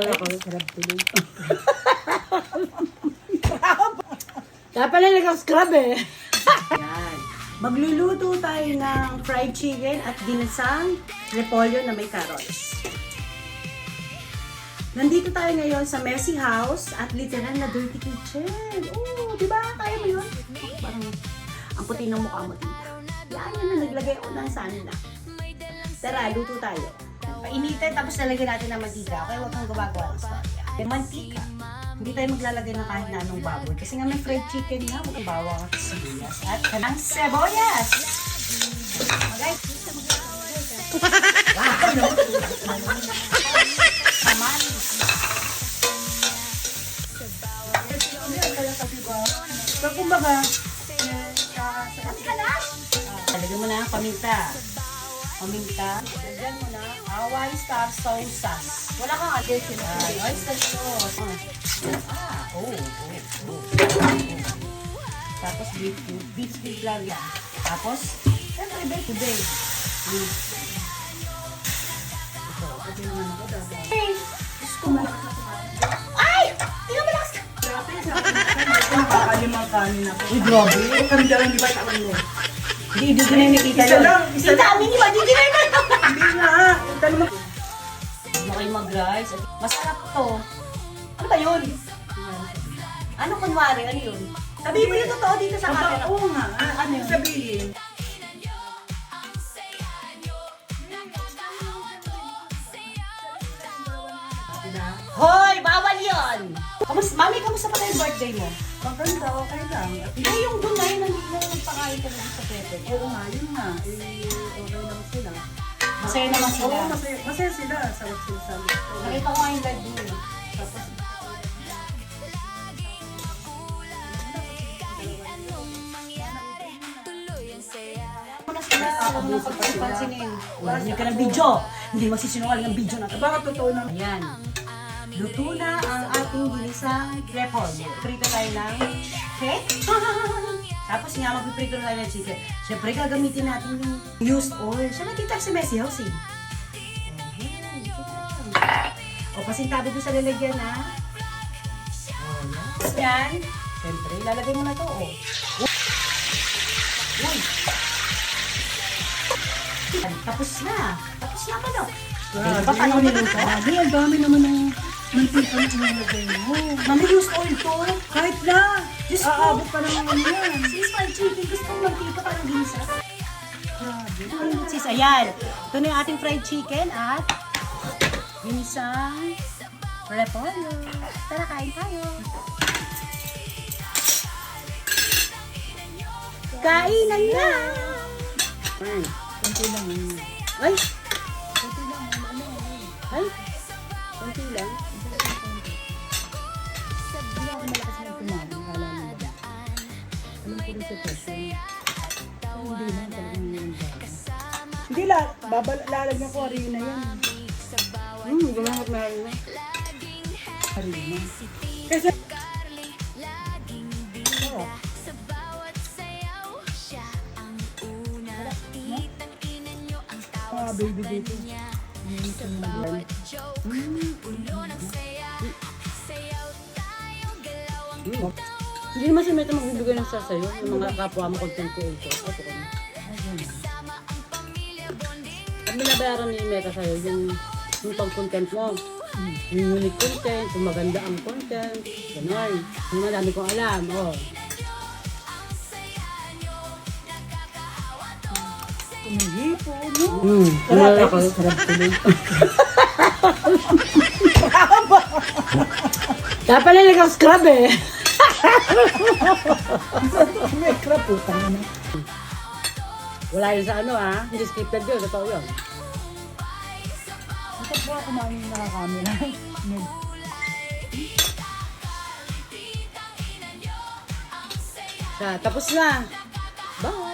Sarap tuloy. Dapat na nag-scrub eh. Yan. Magluluto tayo ng fried chicken at ginisang repolyo na may carrots. Nandito tayo ngayon sa messy house at literal na dirty kitchen. Oh, di ba? Kaya mo yun? Parang ang puti ng mukha mo, tita. Yan na, naglagay ako ng sanla. Tara, luto tayo. Painitin, tapos lalagyan natin ng mantika. Okay, huwag kang gumagawa ng storya. May mantika. Hindi tayo maglalagay ng kahit na anong baboy. Kasi nga may fried chicken na. Huwag bawang at sibuyas. At kanang seboyas. Okay? Wow, no? Kamalis. So, kumbaga, lagyan mo na ang paminta. Lagyan mo na oyster sauce. Wala kang additional. Oyster sauce. Tapos beef cube lang yan. Tapos, siyempre, tubig. Ito, pati naman ako dahil. Hey! Diyos ko mo. Ay! Tingnan mo lakas ka! Grabe, nakakalimang kanin ako. Uy, grabe. Kami dalang di ba itaman mo? Hindi na nakita yun. Isa lang. Hindi ba? Hindi na yun. Hindi nga. Huwag na kayo mag-rice. Masarap to. Ano ba yun? Ano kunwari? Ano yun? Sabihin mo yung totoo dito sa camera. Oo nga. Ano yun? Sabihin. Hoy! Bawal yun! Mami, kamusta pa yung birthday mo? Maganda, okay lang. Hindi yung doon na yun, nagpakain ka na sa Pepe. Oo nga, yun nga. Okay lang sila. Masaya naman sila. Oo, masaya sila. Sarap sila sa loob. Nakita ko nga yung live mo. Tapos, Muna sila, huwag mo na pagpapansinin. Hindi ka ng video. Hindi magsisinungaling ang video natin. baka totoo na. Ayan. Luto na ang ating ginisang repolyo. Prito tayo ng chicken. Tapos nga, magpiprito na tayo ng chicken. Siyempre, gagamitin natin yung used oil. Siya nakita sa messy house eh. O, pasintabi doon sa lalagyan na. Tapos yan. Siyempre, ilalagay mo na to. O. Uy! Tapos na. Tapos na pa no. Diba pa paano niluto? Grabe, ang dami naman ng mantika na inilagay mo. Mami, used oil to. Kahit na! Diyos ko. Aabot pa naman yan. Sis, fried chicken. Gusto kong magtito parang ginisa. Grabe. Sis, ayan. Ito na yung ating fried chicken at ginisang repolyo. Tara, kain tayo. Kainan na! Kunti lang. Ay! Kunti lang. Ay! Kunti lang. Hindi ako malakas na kumain. Kala mo ba? Alam ko rin sa person. Hindi na talagang yun ba? Hindi la. Lalagyan ko harina yan. Gumamit na rin na. Harina. Kasi... Oh. Ah, baby dito. Hindi naman si Meta magbibigay ng sasayo. Yung mga kapwa mo content creator. Ito ko na. Ang binabayaran ni Meta sa'yo, yung pag-content mo. Yung unique content, yung maganda ang content. Ganon. Yung madami kong alam. Oh. Kumihipo, no? Sarap ako. Sarap tuloy. Dapat na nag-scrub eh. May crap, putang na. Wala yun sa ano ah. Hindi scripted yun. Totoo yun. Ito po ako kumain yung nakakamera. Tapos na. Bye!